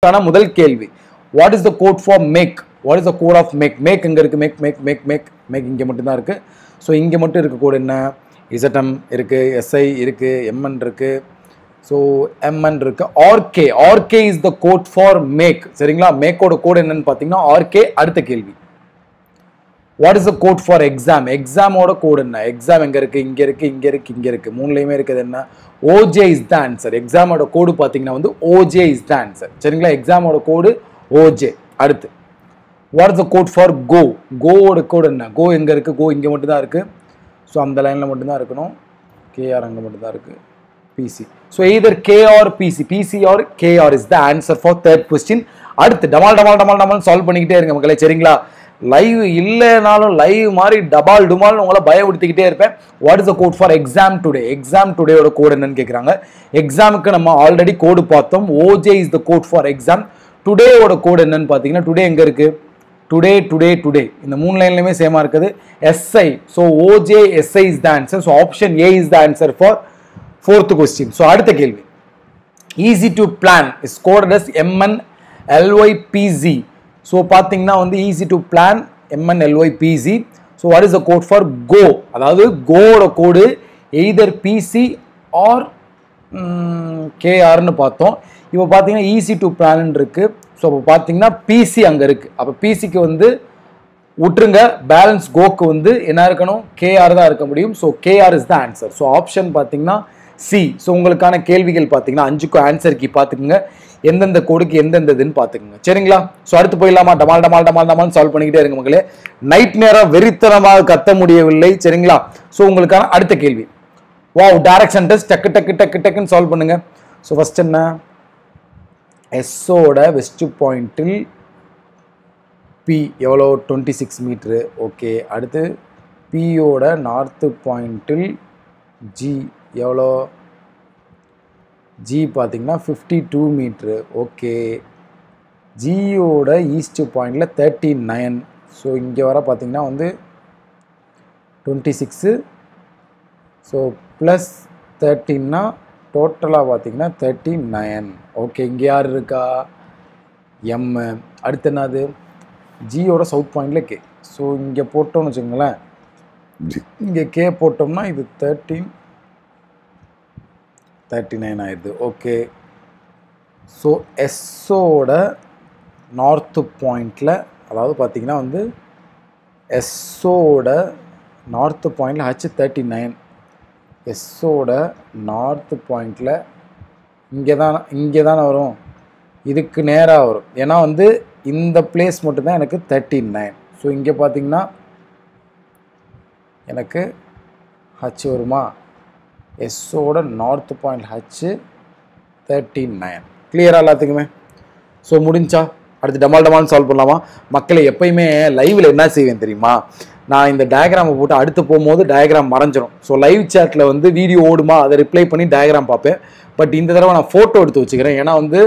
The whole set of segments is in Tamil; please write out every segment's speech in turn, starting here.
முதல் கேள்வி, what is the code for make? What is the code of make? Make எங்க இருக்கு? make இங்க மட்டும் தான் இருக்கு. ஸோ இங்க மட்டும் இருக்க கோட் என்ன? ZM இருக்கு, SI இருக்கு, MN இருக்கு, ஸோ MN இருக்கு, RK is the code for make. சரிங்களா? மேக்கோட கோட் என்னன்னு பார்த்தீங்கன்னா RK. அடுத்த கேள்வி, what is the code for exam? எக்ஸாமோட கோட் என்ன? எக்ஸாம் எங்க இருக்கு? இங்க இருக்கு, இங்க இருக்கு, இங்க இருக்கு, மூணுலயுமே இருக்குது என்ன? OJ is the answer. எக்ஸாமோட கோடு பார்த்தீங்கன்னா வந்து OJ is the answer. சரிங்களா? எக்ஸாமோட கோடு OJ. அடுத்து, what is the code for go? கோவோட கோடு என்ன? go எங்க இருக்கு? go இங்க மட்டும் தான் இருக்கு. ஸோ அந்த லைன்ல மட்டும் தான் இருக்கணும். KR அங்க மட்டும் தான் இருக்கு. PC. So either K or PC. PC or KR is the answer for third question. அடுத்து டமால் சால்வ் பண்ணிக்கிட்டே இருங்க மக்களே. சரிங்களா? லைவ் இல்லைனாலும் லைவ் மாதிரி டபால் டுமால் உங்களை பயப்படுத்திக்கிட்டே இருப்பேன். What is the code for exam today? Exam டுடேயோட கோட் என்னன்னு கேட்குறாங்க. எக்ஸாமுக்கு நம்ம ஆல்ரெடி கோடு பார்த்தோம். OJ is the code for exam. டுடேயோட கோட் என்னன்னு பார்த்தீங்கன்னா, டுடே எங்க இருக்கு? டுடே இந்த மூணு லைன்லையுமே சேமா இருக்குது. SI. So OJ SI is the answer. So option A is the answer for fourth question. So அடுத்த கேள்வி, easy to plan is coded as MNLYPZ. So பார்த்தீங்கன்னா வந்து easy to plan MNLYPZ. So what is the code for go? அதாவது கோவோட கோடு எய்தர் PC ஆர் KRன்னு பார்த்தோம். இப்போ பார்த்தீங்கன்னா ஈஸி டு பிளான் இருக்கு. ஸோ இப்போ பார்த்தீங்கன்னா PC அங்கே இருக்கு. அப்போ PCக்கு வந்து விட்டுருங்க, பேலன்ஸ் கோக்கு வந்து என்ன இருக்கணும்? KR தான் இருக்க முடியும். So KR is the answer. So option பார்த்தீங்கன்னா C. ஸோ உங்களுக்கான கேள்விகள் பார்த்தீங்கன்னா 5க்கும் ஆன்சர் கீ பார்த்துக்குங்க, எந்தெந்த கோடுக்கு எந்தெந்த இதுன்னு பார்த்துக்குங்க. சரிங்களா? ஸோ அடுத்து போயிடலாமா? டமால் சால்வ் பண்ணிக்கிட்டே இருங்க மக்களே. நைட் நேரம் வெறித்தனமாக கத்த முடியவில்லை. சரிங்களா? ஸோ உங்களுக்கான அடுத்த கேள்வி, வாவ், டைரக்ஷன் டெஸ்ட் டக்குன்னு சால்வ் பண்ணுங்க. ஸோ ஃபர்ஸ்ட் என்ன? எஸ்ஸோட வெஸ்ட் பாயிண்டில் P எவ்வளோ? 26 மீட்ரு. ஓகே. அடுத்து Pயோட நார்த்து பாயிண்டில் G எவ்வளோ? G பார்த்தீங்கன்னா 52 மீட்ரு. ஓகே. ஜியோட ஈஸ்ட் பாயிண்டில் 39. ஸோ இங்கே வர பார்த்தீங்கன்னா வந்து 26. ஸோ ப்ளஸ் 13னா டோட்டலாக பார்த்தீங்கன்னா 39. ஓகே. இங்கே யார் இருக்கா? M. அடுத்து என்னது? ஜியோட சவுத் பாயிண்டில் K. ஸோ இங்கே போட்டோம்னு வச்சுக்கோங்களேன், இங்கே K போட்டோம்னா இது 39 ஆயிடுது. ஓகே. ஸோ எஸ்ஸோட நார்த்து பாயிண்டில், அதாவது பார்த்தீங்கன்னா வந்து எஸ்ஸோட நார்த்து பாயிண்டில் H39. எஸ்ஸோட நார்த்து பாயிண்டில் இங்கே தானே வரும், இதுக்கு நேராக வரும். ஏன்னா வந்து இந்த பிளேஸ் மட்டும்தான் எனக்கு 39. ஸோ இங்கே பார்த்தீங்கன்னா எனக்கு H வருமா? எஸ்ஸோட நார்த் பாயிண்ட் H39. கிளியரா எல்லாத்துக்குமே? ஸோ முடிஞ்சா அடுத்து டமால் சால்வ் பண்ணலாமா மக்களை? எப்பயுமே லைவில் என்ன செய்வேன் தெரியுமா? நான் இந்த டயக்ராமை போட்டு அடுத்து போகும்போது டயக்ராம் மறைஞ்சிடும். ஸோ லைவ் சேட்டில் வந்து வீடியோ ஓடுமா, அதை ரிப்ளை பண்ணி டயக்ராம் பார்ப்பேன். பட் இந்த தடவை நான் ஃபோட்டோ எடுத்து வச்சுக்கிறேன். ஏன்னா வந்து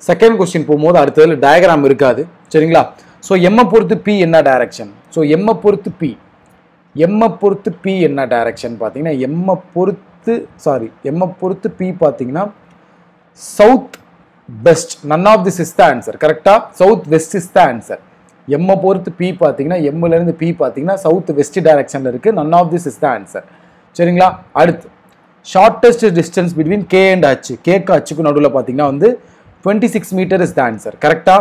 செகண்ட் கொஸ்டின் போகும்போது அடுத்ததில் டயக்ராம் இருக்காது. சரிங்களா? ஸோ எம்மை பொறுத்து P என்ன டைரக்ஷன்? ஸோ எம்மை பொறுத்து P என்ன டைரக்ஷன் பார்த்தீங்கன்னா, எம்மை பொறுத்து P பார்த்தீங்கன்னா south west. None of this is the answer. கரெக்டா? South west is the answer. எம்மை பொறுத்து P பார்த்தீங்கன்னா, எம்லேருந்து P பார்த்தீங்கன்னா சவுத் வெஸ்ட் டைரக்ஷனில் இருக்குது. None of this is the answer. சரிங்களா? அடுத்து, shortest distance between K and H. கேக்கு ஹச்சுக்கு நடுவில் பார்த்தீங்கன்னா வந்து 26 மீட்டர் இஸ் த ஆன்சர். கரெக்டா?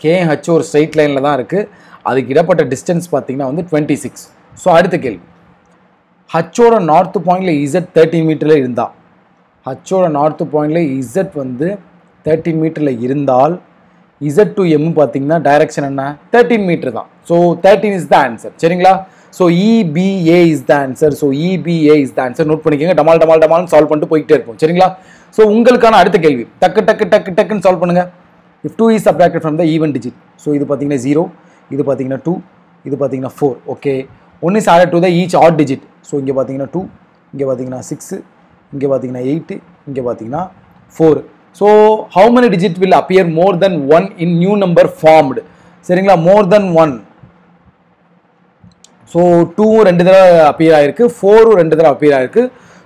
K H ஒரு ஸ்ட்ரைட் லைனில் தான் இருக்குது. அதுக்கு இடப்பட்ட டிஸ்டன்ஸ் பார்த்தீங்கன்னா வந்து 26. ஸோ அடுத்த கேள்வி, ஹச்சோட நார்த்து பாயிண்டில் Z 13 மீட்டரில் இருந்தால், ஹச்சோட நார்த்து பாயிண்டில் Z வந்து 13 மீட்டரில் இருந்தால் Z to M பார்த்தீங்கன்னா டைரக்ஷன் என்ன? 13 மீட்டர் தான். So 13 is the answer. சரிங்களா? So EBA is the answer. So EBA is the answer. Note பண்ணிக்கோங்க. டமால் சால்வ் பண்ணிட்டு போய்கிட்டே இருப்போம். சரிங்களா? ஸோ உங்களுக்கான அடுத்த கேள்வி, டக்குன்னு சால்வ் பண்ணுங்க. If 2 is subtracted from the even digit, so இது பார்த்தீங்கன்னா 0, இது பார்த்தீங்கன்னா 2, இது பார்த்தீங்கன்னா 4. Okay. 1 is added to the each odd digit. So இங்கே பார்த்தீங்கன்னா 2, இங்கே பார்த்தீங்கன்னா 6, இங்கே பார்த்தீங்கன்னா 8, இங்கே பார்த்தீங்கன்னா 4. So how many digit will appear more than 1 in new number formed? சரிங்களா? more than 1. ஸோ 2 2 தடவை அப்பியர் ஆயிருக்கு, 4 2 தடவை அப்பியர் ஆயிருக்கு.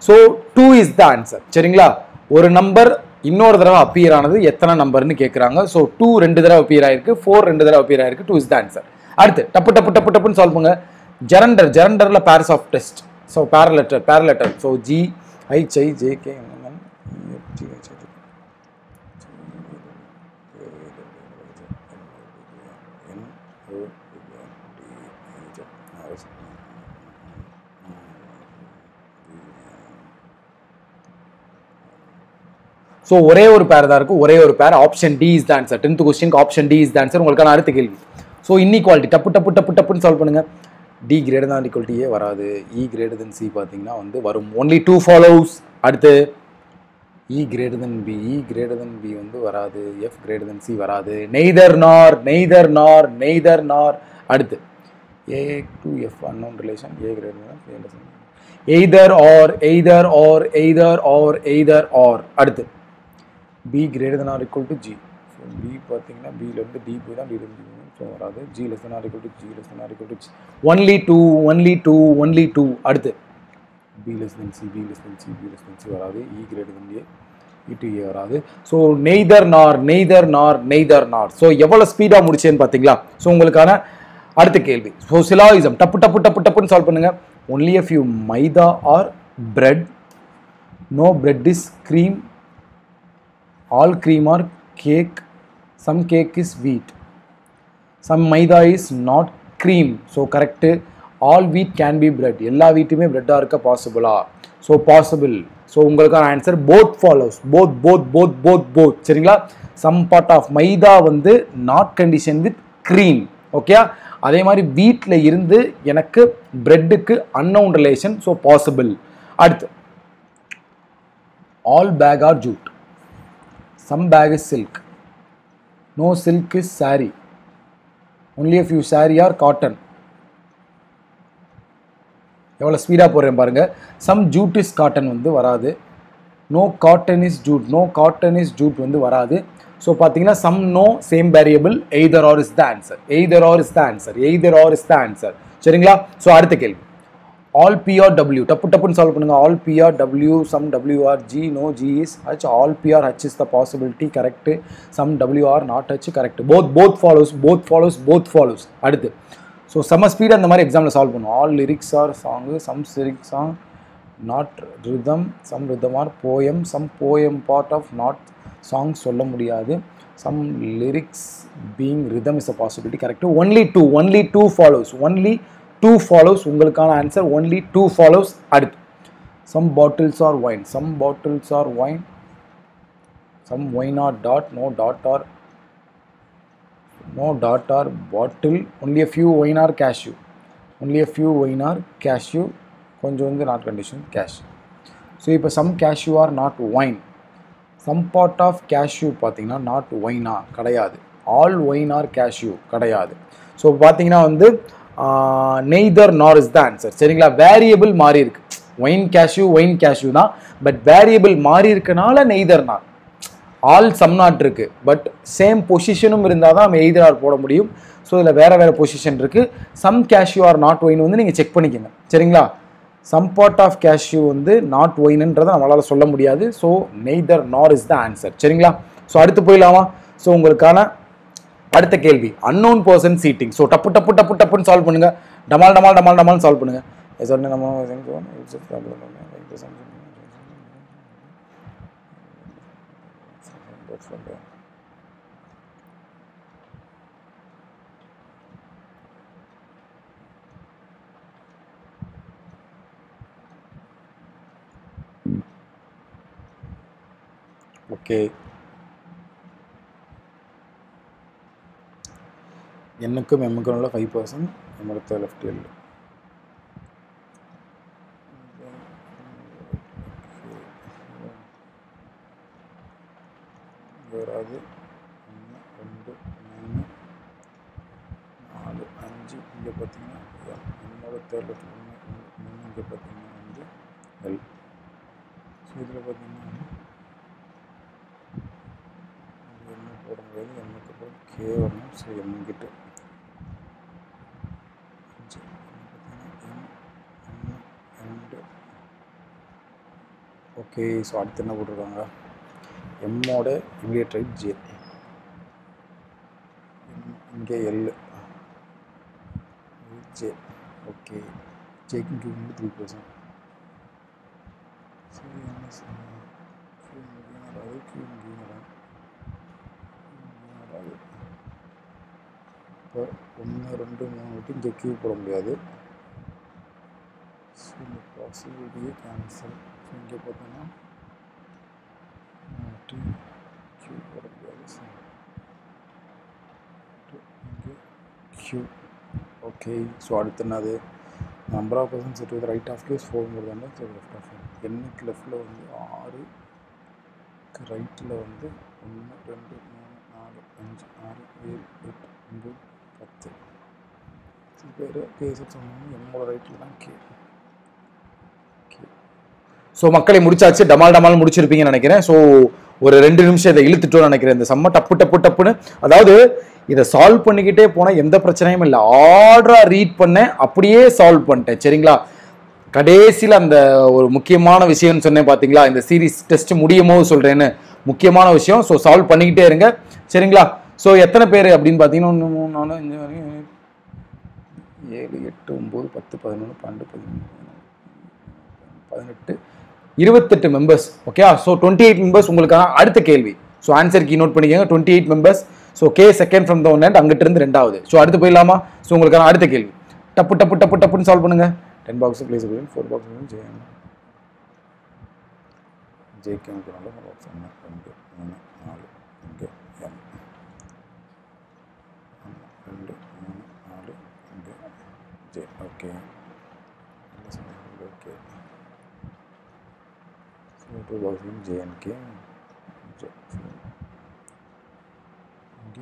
So 2 is the answer. சரிங்களா? ஒரு நம்பர் இன்னொரு தடவை அப்பியர் ஆனது எத்தனை நம்பர்னு கேட்குறாங்க. ஸோ 2 2 தடவை அப்பியர் ஆயிருக்கு, 4 2 தடவை அப்பியர் ஆயிருக்கு. 2 இஸ் த ஆன்சர். அடுத்து டப்பு டப்பு டப்பு டப்புன்னு சால்வ் பண்ணுங்க. ஜெரண்டரில் பேர்ஸ் ஆஃப் டெஸ்ட். ஸோ பேரலெட்டர். So G H I J K so ஒரே ஒரு பேர் தான் இருக்கும், ஒரே ஒரு pair. Option D is the answer. 10th கொஸ்டினுக்கு option D is the answer. உங்களுக்கான அடுத்த கேள்வி. ஸோ இன்இக்வாலிட்டி டப்பு டப்பு டப்பு டப்புன்னு சால்வ் பண்ணுங்க. டி கிரேட்டர் தான் ஈக்குவல் டு ஏ வராது, இ கிரேட்டர் தென் சி பார்த்தீங்கன்னா வந்து வரும். Only 2 follows. அடுத்து E greater than B, E greater than B வந்து வராது, எஃப் கிரேட்டர் தென் சி வராது. Neither nor. அடுத்து A to F unknown relation, A greater than either or. அடுத்து B greater than R equal to G. So B பார்த்தீங்கன்னா பியிலேருந்து டி போய் தான் டி ஸோ வராது. G less then R equal to G less then R equal to G. Only two. அடுத்து பி லெஸ் தென் சி வராது. E greater then A, E to A வராது. ஸோ நெய்தர் நார். ஸோ எவ்வளோ ஸ்பீடாக முடிச்சேன்னு பார்த்தீங்களா? ஸோ உங்களுக்கான அடுத்த கேள்வி. ஸோ சிலாயிசம் டப்புன்னு சால்வ் பண்ணுங்க. Only a few maida are bread, no bread is cream, all cream are cake, some cake is wheat, some maida is not cream. So correct. All wheat can be bread. எல்லா வீட்டுமே பிரெட்டா இருக்க பாசிபிளா? So possible. ஸோ உங்களுக்கான ஆன்சர் போத் ஃபாலோஸ். போத் சரிங்களா? சம் பார்ட் ஆஃப் மைதா வந்து not condition with cream. Okay, அதே மாதிரி வீட்டில் இருந்து எனக்கு பிரெட்டுக்கு அன்னவுன் ரிலேஷன். So possible. அடுத்து all bag are jute, some bag is silk, no silk is saree, only a few saree are cotton. எவ்வளோ ஸ்பீடாக போடுறேன் பாருங்க. some jute is cotton வந்து வராது. no cotton is jute வந்து வராது. ஸோ பார்த்தீங்கன்னா some no same variable, either or is the answer. சரிங்களா? ஸோ அடுத்த கேள்வி. all P or W டப்புன்னு சால்வ் பண்ணுங்க. all P or W, some W or G, no G is H, all P or H is the possibility, correct. some W are not H, correct. both follows. அடுத்து ஸோ செம்ம ஸ்பீடாக அந்த மாதிரி எக்ஸாமில் சால்வ் பண்ணுவோம். all lyrics are song, some lyrics song not rhythm, some rhythm are poem, some poem part of not song சொல்ல முடியாது. some lyrics being rhythm is a possibility, correct. only two follows. உங்களுக்கான ஆன்சர் only 2 follows. அடுத்து some bottles are wine, some wine are dot, no dot or bottle, only a few wine are cashew, கொஞ்சம் வந்து not condition cashew. ஸோ இப்போ some cashew are not wine, some part of cashew பார்த்தீங்கன்னா not wine கிடையாது, all wine are cashew கிடையாது. ஸோ பார்த்தீங்கன்னா வந்து neither nor is the answer. சரிங்களா? வேரியபிள் மாறி இருக்கு. ஒயின் கேஷ்யூ தான், பட் வேரியபிள் மாறி இருக்கனால neither nor. All some not இருக்கு, பட் சேம் பொசிஷனும் இருந்தால் தான் நம்ம எய்தர் ஆர் போட முடியும். ஸோ இதில் வேற பொசிஷன் இருக்கு. Some cashew are not wine வந்து நீங்கள் செக் பண்ணிக்கோங்க. சரிங்களா? சம் பார்ட் ஆஃப் கேஷ்யூ வந்து நாட் ஒயின்ன்றதை நம்மளால் சொல்ல முடியாது. So neither nor is the answer. சரிங்களா? ஸோ அடுத்து போயிடலாமா? ஸோ உங்களுக்கான அடுத்த கேள்வி அன்னோன் பர்சன் சீட்டிங். ஸோ டப்புன்னு சால்வ் பண்ணுங்க. டமால் சால்வ் பண்ணுங்க. ஓகே, என்னுக்கும் எம்முக்கும் உள்ள 5%, எம்மோட லெஃப்ட் எல் வராது. 1 2 3 4 5 இங்கே பார்த்தீங்கன்னா என்னோட லெஃப்ட் 3 இங்கே பார்த்தீங்கன்னா வந்து எல். ஸோ இதில் பார்த்தீங்கன்னா என்ன போட முடியாது, எம்முக்கு போய் கே வரணும். So எம்கிட்ட okay. ஸோ அடுத்து என்ன போட்டிருக்காங்க? எம்மோட இமீடியட் ரைட் ஜே, இங்கே எல் ஜே. ஓகே, ஜேக்கு கியூ வந்து 3%. சரி, என்ன செய்யணும்? கியூ இங்கே வராது, கியூ இங்கே வராது. இப்போ 1 2 3 விட்டு இங்கே கியூ போட முடியாது. ஸோ இந்த பாசிபிலிட்டியே கேன்சல். ஸோ இங்கே பார்த்தோன்னா கியூ போட முடியாது. ஸோ இங்கே கியூ. ஓகே, ஸோ அடுத்து என்னது? Number of persons set with right of Q 4 more than so left of எண்ணுக்கு லெஃப்டில் வந்து 6, ரைட்டில் வந்து 1 2 3 4 5 6 7 8 9 10. சில பேர் கேசட் சொன்னாங்க எம்மோட ரைட்டில் தான் கே. ஸோ மக்களை முடிச்சாச்சு, டமால் டமால் முடிச்சிருப்பீங்கன்னு நினைக்கிறேன். ஸோ ஒரு 2 நிமிஷம் இதை இழுத்துட்டோன்னு நினைக்கிறேன். இந்த செம்ம டப்பு டப்பு டப்புன்னு, அதாவது இதை சால்வ் பண்ணிக்கிட்டே போனால் எந்த பிரச்சனையும் இல்லை. ஆர்டராக ரீட் பண்ணேன், அப்படியே சால்வ் பண்ணிட்டேன். சரிங்களா? கடைசியில் அந்த ஒரு முக்கியமான விஷயம்னு சொன்னேன் பார்த்தீங்களா, இந்த சீரீஸ் டெஸ்ட் முடியும் போது சொல்கிறேன்னு, முக்கியமான விஷயம். ஸோ சால்வ் பண்ணிக்கிட்டே இருங்க. சரிங்களா? ஸோ எத்தனை பேர் அப்படின்னு பார்த்தீங்கன்னா 1 3 4 5 வரைக்கும் 7 8 9 10 11 12 13 18 28 மெம்பர்ஸ். ஓகே, ஸோ 28 மெம்பர்ஸ் உங்களுக்கான அடுத்த கேள்வி. ஸோ ஆன்சர் கீ நோட் பண்ணிக்கோங்க. 28 members. So K second from the one and அங்கிட்ட இருந்து 2வது. ஸோ அடுத்து போயிடலாமா? ஸோ உங்களுக்கான அடுத்த கேள்வி டப்பு டப்பு டப்பு டப்புன்னு சால்வ் பண்ணுங்க. 10 பாக்ஸ் பிளேஸ் 4 பாக்ஸ் ஜே ஜேக்கு 4 பாக்ஸ் 1 2 3 4 இங்கே எம் 2 3 4 இங்கே J. Okay, okay. 2 box J and K. J. K.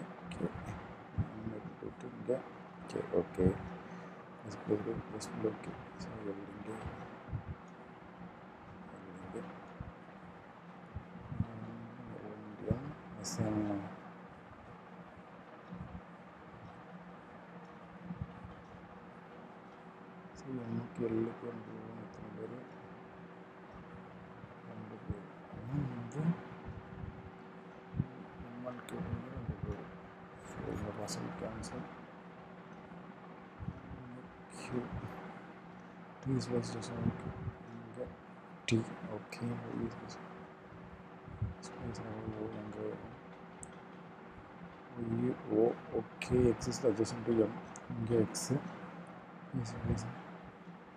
K. Okay. This blue K. So we will do same. So we will look at cancel. Q. T is less just T. Okay. O. Okay. X is adjacent to M. X is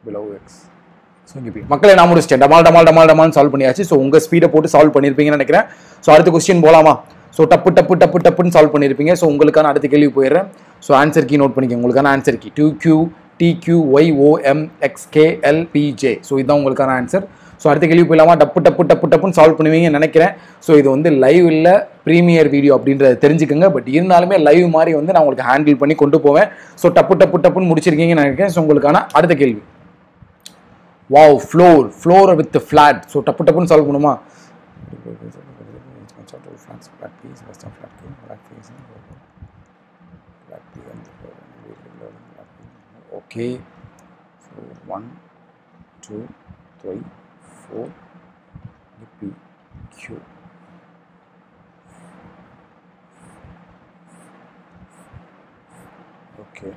below X. So இங்கே மக்களை நான் முடிச்சிட்டேன். டமால் டமால் டமால் டமால்னு சால்வ் பண்ணியாச்சு. ஸோ உங்கள் ஸ்பீடை போட்டு சால்வ் பண்ணியிருப்பீங்கன்னு நினைக்கிறேன். ஸோ அடுத்த கொஸ்டின் போகலாமா? ஸோ டப்பு டப்பு டப்பு டப்புன்னு சால்வ் பண்ணியிருப்பீங்க. ஸோ உங்களுக்கான அடுத்த கேள்வி போயிடுறேன். ஸோ ஆன்சர் கீ நோட் பண்ணிக்கோங்க. உங்களுக்கான answer key 2Q TQYOMXKLPJ. So இதுதான் உங்களுக்கான ஆன்சர். ஸோ அடுத்த கேள்வி போயிடலாமா? டப்பு டப்பு டப்பு டப்புன்னு சால்வ் பண்ணுவீங்கன்னு நினைக்கிறேன். ஸோ இது வந்து லைவ் இல்லை, ப்ரீமியர் வீடியோ அப்படின்றத தெரிஞ்சுக்கோங்க. பட் இருந்தாலுமே லைவ் மாதிரி வந்து நான் உங்களுக்கு ஹேண்டில் பண்ணி கொண்டு போவேன். ஸோ டப்பு டப்பு டப்புன்னு முடிச்சிருக்கீங்கன்னு நினைக்கிறேன். ஸோ உங்களுக்கான அடுத்த கேள்வி, wow, floor with flat. So டப்பு டப்புன்னு சால்வ் பண்ணுமா? Okay, so 1 2 3 4 P Q. Okay,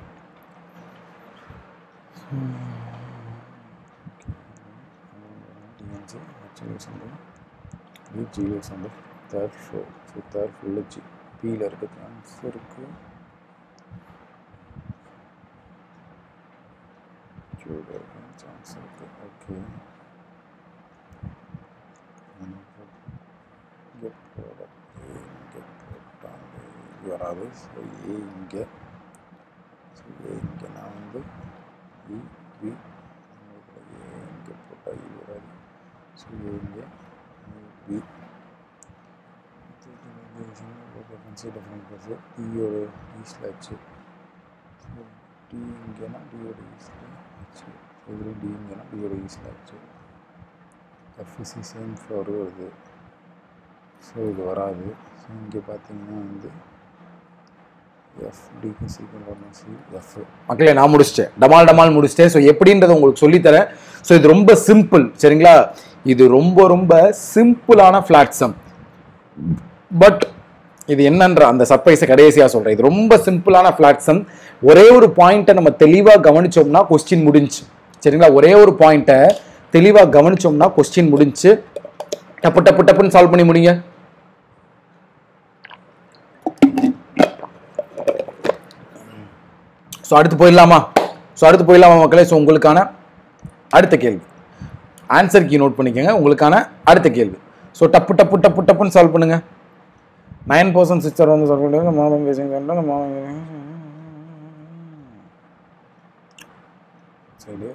GS வந்து தேர்ட் ஃப்ளோர். ஸோ தேர்ட் ஃப்ளோரில் பியில் இருக்க சான்ஸ் இருக்குது. கியூவில் இருக்க சான்ஸ் இருக்குது. ஓகே, இங்கே போட இங்கே போட்டாங்க, இங்கே வராது. ஸோ ஏ இங்கே, ஸோ ஏ இங்கே நான் வந்து இ பி, ஏ இங்கே போட்டால் இ வராது. ஸோ ஏ இங்கே பி டிஃப்ரெண்ட் டியோட ஈஸில் ஆச்சு. ஸோ டி இங்கேனா டியோட ஈஸில் ஆச்சு. இதுல டி இங்கேனா டியோட ஈஸில் ஆச்சு. எஃப்சி சேம் ஃப்ளோர் வருது. ஸோ இது வராது. ஸோ இங்கே பார்த்தீங்கன்னா வந்து எஃப்டிக்கு சீக்கிரம் வரணும். C F. மக்களே நான் முடிச்சிட்டேன், டமால் டமால் முடிச்சிட்டேன். ஸோ எப்படின்றத உங்களுக்கு சொல்லித்தரேன். ஸோ இது ரொம்ப சிம்பிள். சரிங்களா? இது ரொம்ப ரொம்ப சிம்பிளான ஃப்ளாட் சம். பட் இது என்னன்ற அந்த சர்ப்ரைஸை கடைசியாக சொல்கிறேன். இது ரொம்ப சிம்பிளான ஃப்ளாட் சம். ஒரே ஒரு பாயிண்ட்டை நம்ம தெளிவாக கவனிச்சோம்னா கொஸ்டின் முடிஞ்சு. சரிங்களா? ஒரே ஒரு பாயிண்ட்டை தெளிவாக கவனிச்சோம்னா கொஸ்டின் முடிஞ்சு. டப்பு டப்பு டப்புன்னு சால்வ் பண்ணி முடிங்க. ஸோ அடுத்து போயிடலாமா மக்களே? ஸோ உங்களுக்கான அடுத்த கேள்வி, ஆன்சர் கீ நோட் பண்ணிக்கோங்க. உங்களுக்கான அடுத்த கேள்வி. ஸோ டப்பு டப்பு டப்பு டப்புன்னு சால்வ் பண்ணுங்க. 9% சிஸ்டர் வந்து சால்வ் பண்ணுங்க. மாதம் பேசுங்க. சரி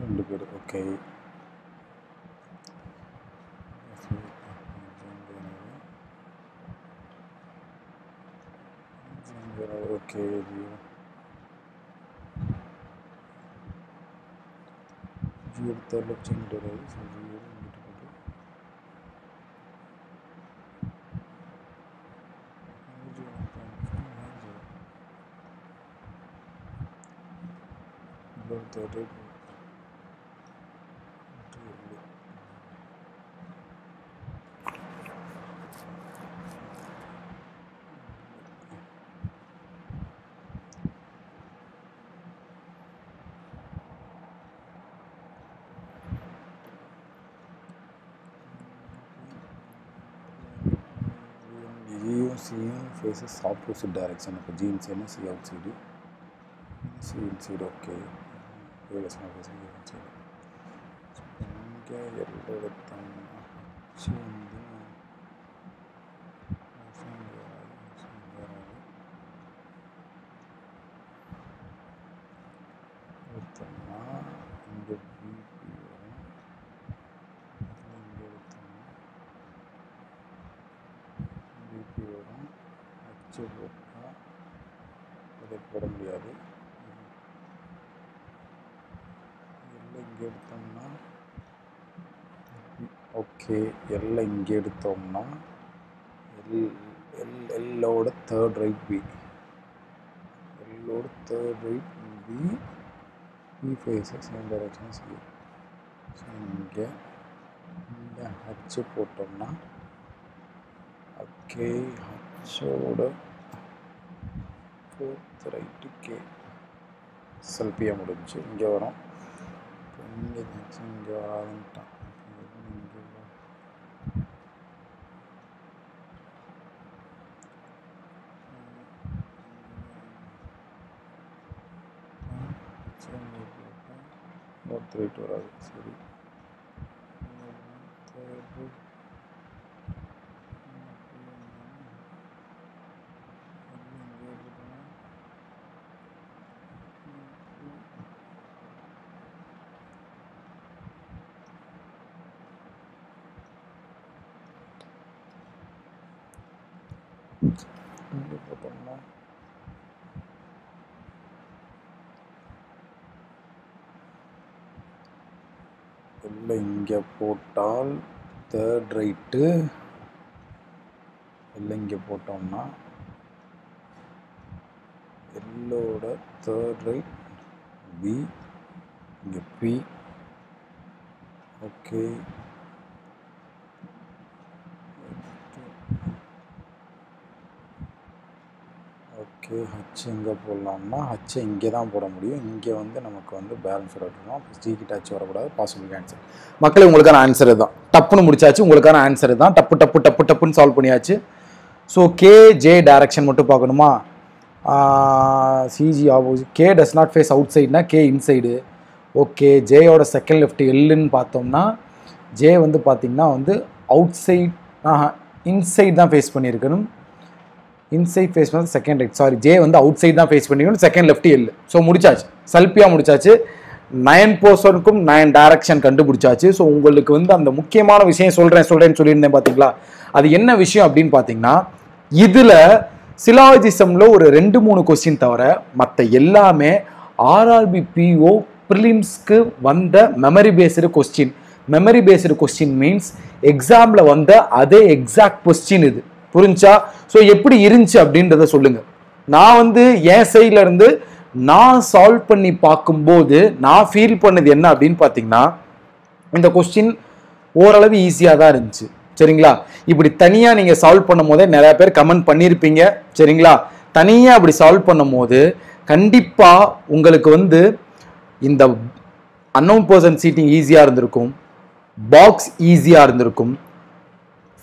ரெண்டு பேர். Okay, okay, faces opposite direction. அப்போ G inside C outside, C inside. Okay, இங்கே எல்லாம் எடுத்தோம்னா H வந்து எடுத்தோம்னா இங்கே பிபி வரும். இங்கே எடுத்தோம்னா பிபி வரும். H போட்டால் அதை போட முடியாது. எல்லாம் இங்கே எடுத்தோம்னா ஓகே, எல்லாம் இங்கே எடுத்தோம்னா எல்லோட தேர்ட் ரைட் பி, எல்லோட third right B, B faces same direction C. So இங்கே இந்த ஹச் போட்டோம்னா ஓகே, ஹச்சோட ஃபோர்த் ரைட்டு கே செல்பியாக முடிஞ்சு இங்கே வரும். இங்கே இங்கே வராதுன்ட்டான். இங்கே ஃபோர்த் ரைட் வராது. சரி, இங்கே போட்டோம்னா எல்லாம் இங்கே போட்டால் தேர்ட் ரைட்டு, எல்லாம் இங்கே போட்டோம்னா எல்லோட தேர்ட் ரைட் பி, இங்கே பி. ஓகே, ஓகே, ஹச் எங்கே போடலாம்னா ஹச் இங்கே தான் போட முடியும். இங்கே வந்து நமக்கு வந்து பேலன்ஸ் வரணும். ஜிக்கு டச் வரக்கூடாது. பாசிபிள் ஆன்சர் மக்களே, உங்களுக்கான ஆன்சர் தான். டப்புன்னு முடிச்சாச்சு. உங்களுக்கான ஆன்சர் தான். டப்பு டப்பு டப்பு டப்புன்னு சால்வ் பண்ணியாச்சு. ஸோ கே ஜே டைரக்ஷன் மட்டும் பார்க்கணுமா? CG opposite. K does not face அவுட் சைட்னா கே இன்சைடு. ஓகே, ஜேயோட செகண்ட் லெஃப்ட் எல்லுன்னு பார்த்தோம்னா ஜே வந்து பார்த்திங்கன்னா வந்து அவுட் சைட் இன்சைட் தான் ஃபேஸ் பண்ணியிருக்கணும். இன்சைட் ஃபேஸ் பண்ணது செகண்ட் ரைட். சாரி, ஜே வந்து அவுட் சைட் தான் ஃபேஸ் பண்ணிக்கணும். Second left L. ஸோ முடிச்சாச்சு, செல்ஃபியாக முடிச்சாச்சு. 9% 9 டைரக்ஷன் கண்டுபிடிச்சாச்சு. ஸோ உங்களுக்கு வந்து அந்த முக்கியமான விஷயம் சொல்கிறேன்னு சொல்லியிருந்தேன் பார்த்தீங்களா? அது என்ன விஷயம் அப்படின்னு பார்த்தீங்கன்னா, இதில் சிலாஜிசம்ல ஒரு 2-3 கொஸ்டின் தவிர மற்ற எல்லாமே ஆர்ஆர்பி பிஓ ப்ரிலிம்ஸ்க்கு வந்த memory based question. Memory based question means எக்ஸாம்ல வந்த அதே எக்ஸாக்ட் கொஸ்டின் இது. புரிஞ்சா? ஸோ எப்படி இருந்துச்சு அப்படின்றத சொல்லுங்க. நான் வந்து என் சைட்ல இருந்து நான் சால்வ் பண்ணி பார்க்கும்போது நான் ஃபீல் பண்ணது என்ன அப்படின்னு பார்த்தீங்கன்னா, இந்த கொஸ்டின் ஓரளவு ஈஸியாக தான் இருந்துச்சு. சரிங்களா? இப்படி தனியாக நீங்கள் சால்வ் பண்ணும் போதே நிறைய பேர் கமெண்ட் பண்ணியிருப்பீங்க. சரிங்களா? தனியாக அப்படி சால்வ் பண்ணும் போது கண்டிப்பாக உங்களுக்கு வந்து இந்த அன்னோன் பர்சன் சீட்டிங் ஈஸியாக இருந்திருக்கும், பாக்ஸ் ஈஸியாக இருந்திருக்கும்,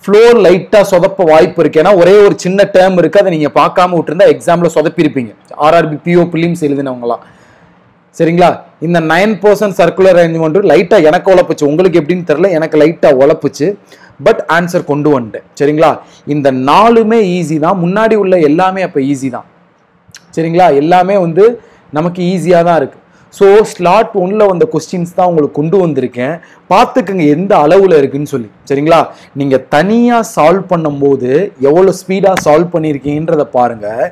ஃப்ளோர் லைட்டாக சொதப்ப வாய்ப்பு இருக்கு. ஏன்னா ஒரே ஒரு சின்ன டேர்ம் இருக்குது, அதை நீங்கள் பார்க்காம விட்டுருந்தா எக்ஸாமில் சொதப்பிருப்பீங்க. ஆர்ஆர்பி பிஓ ப்ரிலிம்ஸ் எழுதினவங்களாம். சரிங்களா? இந்த 9% சர்க்குலர் அரேஞ்ச்மெண்ட் லைட்டாக எனக்கு உழப்புச்சு. உங்களுக்கு எப்படின்னு தெரியல, எனக்கு லைட்டாக உழப்புச்சு. பட் ஆன்சர் கொண்டு வந்துட்டேன். சரிங்களா? இந்த 4மே ஈஸி தான். முன்னாடி உள்ள எல்லாமே அப்போ ஈஸி தான். சரிங்களா? எல்லாமே வந்து நமக்கு ஈஸியாக தான் இருக்குது. ஸோ ஸ்லாட் 1ல வந்த கொஸ்டின்ஸ் தான் உங்களுக்கு கொண்டு வந்திருக்கேன். பார்த்துக்குங்க எந்த அளவில் இருக்குன்னு சொல்லி. சரிங்களா? நீங்கள் தனியாக சால்வ் பண்ணும்போது எவ்வளோ ஸ்பீடாக சால்வ் பண்ணியிருக்கீங்கன்றதை பாருங்கள்.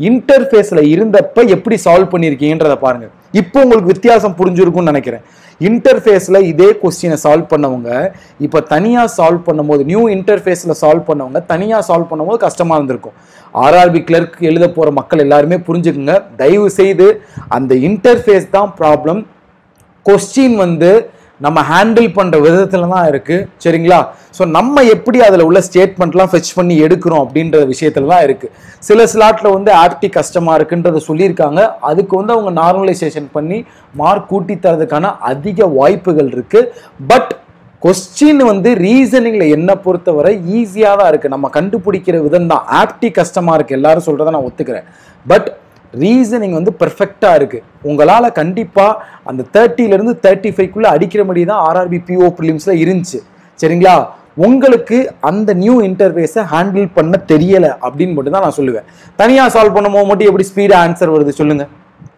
இன்டர்ஃபேஸில் இருந்தப்ப எப்படி சால்வ் பண்ணியிருக்கீங்கன்றதை பாருங்கள். இப்போ உங்களுக்கு வித்தியாசம் புரிஞ்சிருக்கும்னு நினைக்கிறேன். இன்டர்ஃபேஸில் இதே கொஸ்டினை சால்வ் பண்ணவங்க இப்போ தனியாக சால்வ் பண்ணும்போது, நியூ இன்டர்ஃபேஸில் சால்வ் பண்ணவங்க தனியாக சால்வ் பண்ணும்போது கஷ்டமாக இருந்திருக்கும். ஆர்ஆர்பி கிளர்க் எழுத போகிற மக்கள் எல்லாருமே புரிஞ்சுக்குங்க. தயவு செய்து அந்த இன்டர்ஃபேஸ் தான் ப்ராப்ளம். கொஸ்டின் வந்து நம்ம ஹேண்டில் பண்ணுற விதத்தில் தான் இருக்குது. சரிங்களா? ஸோ நம்ம எப்படி அதில் உள்ள ஸ்டேட்மெண்ட்லாம் ஃபெச் பண்ணி எடுக்கிறோம் அப்படின்ற விஷயத்தில் தான் இருக்குது. சில ஸ்லாட்டில் வந்து ஆப்டி கஷ்டமாக இருக்குன்றதை சொல்லியிருக்காங்க. அதுக்கு வந்து அவங்க நார்மலைசேஷன் பண்ணி மார்க் கூட்டி தரதுக்கான அதிக வாய்ப்புகள் இருக்குது. பட் கொஸ்டின் வந்து ரீசனிங்கில் என்ன பொறுத்தவரை ஈஸியாக தான் இருக்குது. நம்ம கண்டுபிடிக்கிற விதம் தான். ஆப்டி கஷ்டமாக இருக்குது எல்லாரும் சொல்கிறத நான் ஒத்துக்கிறேன். பட் ரீசனிங் வந்து பெர்ஃபெக்டாக இருக்குது. உங்களால் கண்டிப்பாக அந்த 30லேருந்து 35க்குள்ளே அடிக்கிற மாதிரி தான் ஆர்ஆர்பி பிஓ ப்ரிலிம்ஸில் இருந்துச்சு. சரிங்களா? உங்களுக்கு அந்த நியூ இன்டர்ஃபேஸை ஹேண்டில் பண்ண தெரியலை அப்படின்னு மட்டும் தான் நான் சொல்லுவேன். தனியாக சால்வ் பண்ணும்போது மட்டும் எப்படி ஸ்பீடாக ஆன்சர் வருது சொல்லுங்கள்.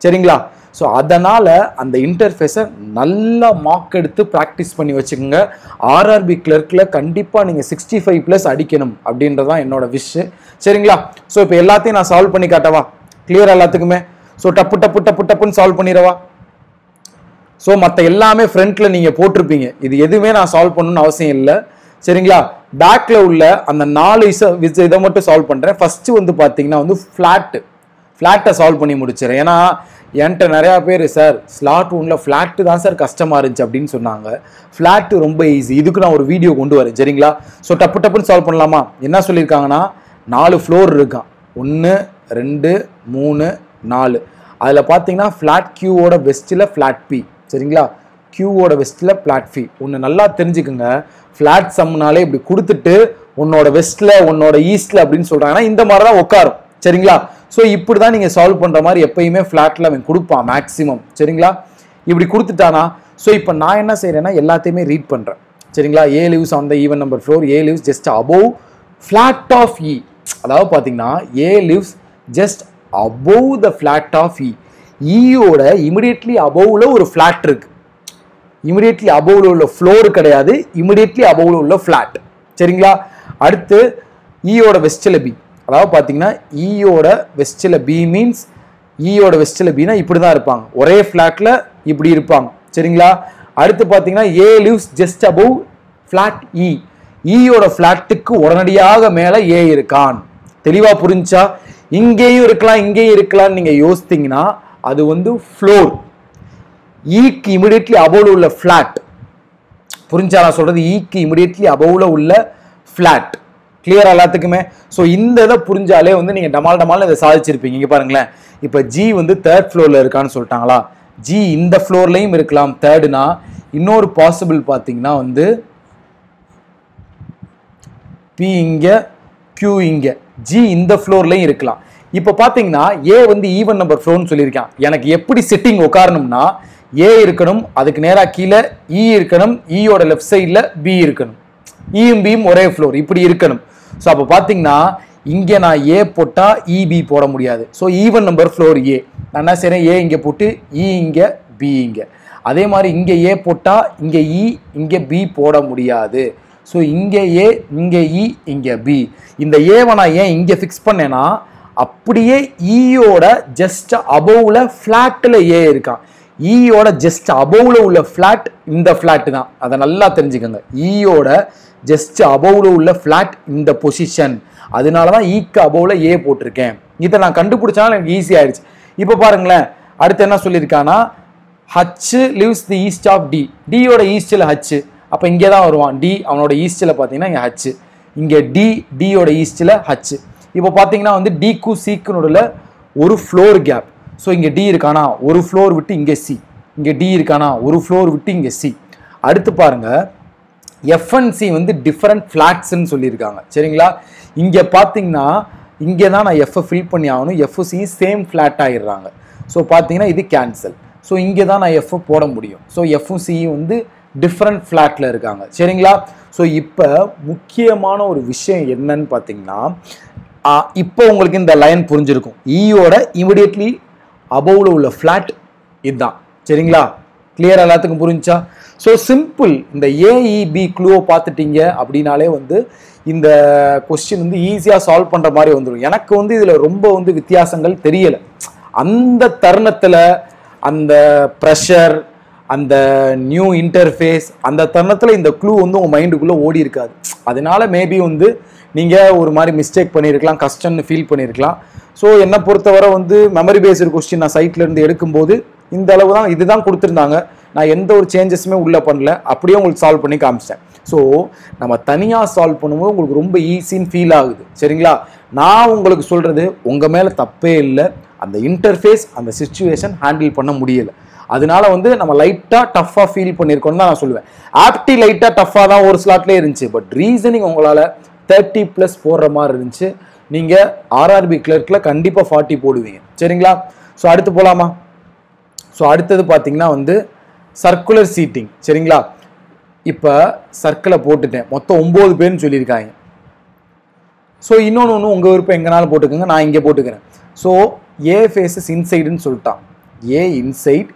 சரிங்களா? ஸோ அதனால் அந்த இன்டர்ஃபேஸை நல்லா மார்க் எடுத்து ப்ராக்டிஸ் பண்ணி வச்சுக்கோங்க. ஆர்ஆர்பி கிளர்க்கில் கண்டிப்பாக நீங்கள் 65+ அடிக்கணும் அப்படின்றதான் என்னோட விஷ். சரிங்களா? ஸோ இப்போ எல்லாத்தையும் நான் சால்வ் பண்ணி காட்டவா? கிளியர் எல்லாத்துக்குமே? ஸோ டப்புன்னு சால்வ் பண்ணிடவா? ஸோ மற்ற எல்லாமே ஃப்ரண்ட்டில் நீங்கள் போட்டிருப்பீங்க. இது எதுவுமே நான் சால்வ் பண்ணணும்னு அவசியம் இல்லை. சரிங்களா? பேக்கில் உள்ள அந்த 4 இதை மட்டும் சால்வ் பண்ணுறேன். ஃபஸ்ட்டு வந்து பார்த்தீங்கன்னா வந்து ஃப்ளாட்டை சால்வ் பண்ணி முடிச்சிடறேன். ஏன்னா என்கிட்ட நிறையா பேர் சார் ஸ்லாட் 1ல ஃப்ளாட்டு தான் சார் கஷ்டமாக இருந்துச்சு அப்படின்னு சொன்னாங்க. ஃப்ளாட்டு ரொம்ப ஈஸி. இதுக்கு நான் ஒரு வீடியோ கொண்டு வரேன். சரிங்களா? ஸோ டப்புன்னு சால்வ் பண்ணலாமா? என்ன சொல்லியிருக்காங்கன்னா 4 ஃப்ளோர் இருக்கான். 1 2 3 4. அதில் பார்த்தீங்கன்னா ஃப்ளாட் கியூவோட வெஸ்ட்டில் ஃப்ளாட் பி. சரிங்களா? கியூவோட வெஸ்ட்டில் ஃப்ளாட் பி. ஒன்று நல்லா தெரிஞ்சுக்குங்க. ஃப்ளாட் சம்னாலே இப்படி கொடுத்துட்டு உன்னோட வெஸ்ட்டில் உன்னோட ஈஸ்ட்டில் அப்படின்னு சொல்கிறாங்கன்னா இந்த மாதிரி தான் உட்காரும். சரிங்களா? ஸோ இப்படி தான் நீங்கள் சால்வ் பண்ணுற மாதிரி எப்பயுமே ஃப்ளாட்டில் அவன் கொடுப்பான் மேக்ஸிமம். சரிங்களா? இப்படி கொடுத்துட்டானா ஸோ இப்போ நான் என்ன செய்கிறேன்னா எல்லாத்தையுமே ரீட் பண்ணுறேன். சரிங்களா? A lives on the even number floor, A lives just above flat of E. அதாவது பார்த்தீங்கன்னா A lives just above the flat of E. ஈயோட இமிடியட்லி அபோவ்ல ஒரு ஃப்ளாட் இருக்கு. இமிடியட்லி அபோவ்ல உள்ள ஃப்ளோர் கிடையாது, இமிடியட்லி அபோவ்ல உள்ள ஃப்ளாட். சரிங்களா? அடுத்து ஈயோட வெஸ்டில் பி. அதாவது பார்த்தீங்கன்னா ஈயோட வெஸ்டில் பி மீன்ஸ் ஈயோட வெஸ்டில் பினா இப்படி தான் இருப்பாங்க. ஒரே ஃப்ளாட்டில் இப்படி இருப்பாங்க. சரிங்களா? அடுத்து பார்த்தீங்கன்னா A lives just above flat இ. ஈயோட ஃப்ளாட்டுக்கு உடனடியாக மேலே ஏ இருக்கான். தெளிவாக புரிஞ்சா? இங்கேயும் இருக்கலாம் இங்கேயும் இருக்கலாம்னு நீங்கள் யோசித்தீங்கன்னா அது வந்து ஃப்ளோர். ஈக்கு இமிடியட்லி அபோவ்ல உள்ள ஃப்ளாட். புரிஞ்சா நான் சொல்கிறது? ஈக்கு இமிடியட்லி அபோவ்ல உள்ள ஃப்ளாட். கிளியரா எல்லாத்துக்குமே? ஸோ இந்த இதை புரிஞ்சாலே வந்து நீங்கள் டமால் இதை சாதிச்சிருப்பீங்க. இங்கே பாருங்களேன். இப்போ ஜி வந்து 3rd ஃப்ளோரில் இருக்கான்னு சொல்லிட்டாங்களா? ஜி இந்த ஃப்ளோர்லையும் இருக்கலாம். 3ர்டுனா இன்னொரு பாசிபிள் பார்த்தீங்கன்னா வந்து பி இங்கே, கியூ இங்கே, ஜி இந்த ஃப்ளோர்லையும் இருக்கலாம். இப்போ பார்த்தீங்கன்னா ஏ வந்து ஈவன் நம்பர் ஃப்ளோர்னு சொல்லியிருக்கான். எனக்கு எப்படி செட்டிங் உட்காரணும்னா ஏ இருக்கணும், அதுக்கு நேராக கீழே இ இருக்கணும், ஈயோட லெஃப்ட் சைடில் பி இருக்கணும், ஈயும் பியும் ஒரே ஃப்ளோர் இப்படி இருக்கணும். ஸோ அப்போ பார்த்தீங்கன்னா இங்கே நான் ஏ போட்டால் இபி போட முடியாது. ஸோ ஈவன் நம்பர் ஃப்ளோர் ஏ. நான் என்ன செய்கிறேன்? ஏ இங்கே போட்டு இ இங்கே பி இங்கே. அதே மாதிரி இங்கே ஏ போட்டால் இங்கே இ இங்கே பி போட முடியாது. ஸோ இங்கே ஏ இங்கே இ இங்கே பி. இந்த ஏவை நான் ஏன் இங்கே ஃபிக்ஸ் பண்ணேன்னா அப்படியே ஈயோட ஜஸ்ட் அபவ்ல ஃப்ளாட்டில் ஏ இருக்கான். ஈயோட ஜஸ்ட் அபவ்ல உள்ள ஃப்ளாட் இந்த ஃப்ளாட் தான், அதை நல்லா தெரிஞ்சுக்கோங்க. ஈயோட ஜஸ்ட் அபவ்ல உள்ள ஃப்ளாட் இந்த பொசிஷன், அதனால தான் ஈக்கு அபவ்ல ஏ போட்டிருக்கேன். இதை நான் கண்டுபிடிச்சாலும் எனக்கு ஈஸி ஆயிடுச்சு. இப்போ பாருங்களேன், அடுத்து என்ன சொல்லியிருக்கானா, H lives the east of T. டியோட ஈஸ்டில் ஹச், அப்போ இங்கே தான் வருவான். டி அவனோட ஈஸ்டில் பார்த்தீங்கன்னா இங்கே ஹச், இங்கே டியோட ஈஸ்டில் ஹச். இப்போ பார்த்தீங்கன்னா வந்து டிக்கும் சிக்கு நடுவில் ஒரு ஃப்ளோர் கேப். ஸோ இங்கே டி இருக்கானா, ஒரு ஃப்ளோர் விட்டு இங்கே சி, இங்கே டி இருக்கானா, ஒரு ஃப்ளோர் விட்டு இங்கே சி. அடுத்து பாருங்க, எஃப் அண்ட் சி வந்து டிஃபரெண்ட் ஃப்ளாட்ஸ்ன்னு சொல்லியிருக்காங்க. சரிங்களா, இங்கே பார்த்தீங்கன்னா இங்கே தான் நான் எஃப் ஃபில் பண்ணி ஆகணும். எஃப் சி சேம் ஃப்ளாட் ஆகிடுறாங்க. ஸோ பார்த்தீங்கன்னா இது கேன்சல். ஸோ இங்கே தான் நான் எஃப் போட முடியும். ஸோ எஃப்பும் சியும் வந்து டிஃப்ரெண்ட் ஃப்ளாட்டில் இருக்காங்க. சரிங்களா, ஸோ இப்போ முக்கியமான ஒரு விஷயம் என்னன்னு பார்த்தீங்கன்னா, இப்போ உங்களுக்கு இந்த லைன் புரிஞ்சிருக்கும். ஈயோட இமிடியட்லி அபவ்ல உள்ள ஃப்ளாட் இதுதான். சரிங்களா, கிளியர், எல்லாத்துக்கும் புரிஞ்சா? So simple. இந்த ஏஇபி க்ளூவை பார்த்துட்டீங்க அப்படின்னாலே வந்து இந்த கொஸ்டின் வந்து ஈஸியாக சால்வ் பண்ணுற மாதிரி வந்துடும். எனக்கு வந்து இதில் ரொம்ப வந்து வித்தியாசங்கள் தெரியலை. அந்த தருணத்தில் அந்த ப்ரெஷர், அந்த நியூ இன்டர்ஃபேஸ், அந்த தருணத்தில் இந்த க்ளூ வந்து உங்கள் மைண்டுக்குள்ளே ஓடி இருக்காது. அதனால மேபி வந்து நீங்கள் ஒரு மாதிரி மிஸ்டேக் பண்ணியிருக்கலாம், கஷ்டம்னு ஃபீல் பண்ணியிருக்கலாம். ஸோ என்னை பொறுத்தவரை வந்து மெமரி பேஸ்டு கொஸ்டின் நான் சைட்லேருந்து எடுக்கும்போது இந்த அளவு தான், இதுதான் கொடுத்துருந்தாங்க. நான் எந்த ஒரு சேஞ்சஸுமே உள்ளே பண்ணல, அப்படியே உங்களுக்கு சால்வ் பண்ணி காமிச்சிட்டேன். ஸோ நம்ம தனியாக சால்வ் பண்ணும்போது உங்களுக்கு ரொம்ப ஈஸின்னு ஃபீல் ஆகுது. சரிங்களா, நான் உங்களுக்கு சொல்கிறது உங்கள் மேலே தப்பே இல்லை. அந்த இன்டர்ஃபேஸ், அந்த சிச்சுவேஷன் ஹேண்டில் பண்ண முடியலை. அதனால வந்து நம்ம லைட்டாக டஃப்பாக ஃபீல் பண்ணியிருக்கோன்னு தான் நான் சொல்லுவேன். ஆப்டி லைட்டாக டஃப்பாக தான் ஒரு ஸ்லாட்லேயே இருந்துச்சு. பட் ரீசனிங் உங்களால் 30+ போடுற மாதிரி இருந்துச்சு. நீங்கள் ஆர்ஆர்பி கிளர்க்கில் கண்டிப்பாக 40 போடுவீங்க. சரிங்களா, ஸோ அடுத்து போகலாமா? ஸோ அடுத்தது பார்த்தீங்கன்னா வந்து சர்க்குலர் சீட்டிங். சரிங்களா, இப்போ சர்க்கிளை போட்டுட்டேன். மொத்தம் 9 பேர்னு சொல்லியிருக்காங்க. ஸோ இன்னொன்று உங்கள் விருப்பம் எங்கனாலும் போட்டுக்கோங்க, நான் இங்கே போட்டுக்கிறேன். ஸோ ஏ ஃபேஸஸ் இன்சைடுன்னு சொல்லிட்டான். ஏ இன்சைட்,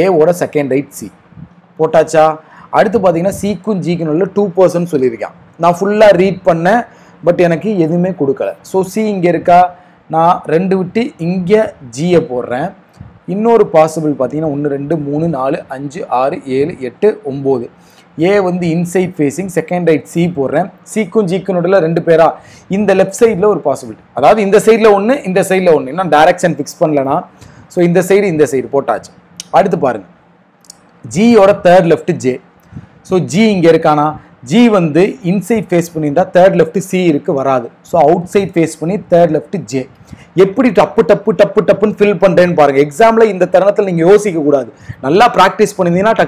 ஏவோட செகண்ட் ரைட் சி போட்டாச்சா? அடுத்து பார்த்தீங்கன்னா சிக்கும் ஜிக்கும் உள்ள 2% சொல்லியிருக்கான். நான் ஃபுல்லாக ரீட் பண்ணேன், பட் எனக்கு எதுவுமே கொடுக்கல. ஸோ சி இங்கே இருக்கா, நான் 2 விட்டு இங்கே ஜியை போடுறேன். இன்னொரு பாசிபிள் பார்த்தீங்கன்னா 1 2 3 4 5 6 7 8 9. ஏ வந்து inside facing, second right C போடுறேன். சிக்கும் ஜிக்கும் நடுவில் 2 பேரா, இந்த லெஃப்ட் சைடில் ஒரு பாசிபிலிட்டி, அதாவது இந்த சைடில் 1 இந்த சைடில் 1. இன்னும் டைரக்ஷன் ஃபிக்ஸ் பண்ணலனா, ஸோ இந்த சைடு போட்டாச்சு. அடுத்து பாருங்க, ஜியோட third left J. So G இங்கே இருக்கானா, ஜி வந்து இன்சைட் ஃபேஸ் பண்ணியிருந்தா தேர்ட் லெஃப்ட் சி இருக்கு வராது. ஸோ அவுட் சைட் ஃபேஸ் பண்ணி தேர்ட் லெஃப்ட் ஜே. எப்படி டப்புன்னு ஃபில் பண்ணுறேன்னு பாருங்க. எக்ஸாமில் இந்த தருணத்தில் நீங்கள் யோசிக்க கூடாது. நல்லா ப்ராக்டிஸ் பண்ணியிருந்தீங்கன்னா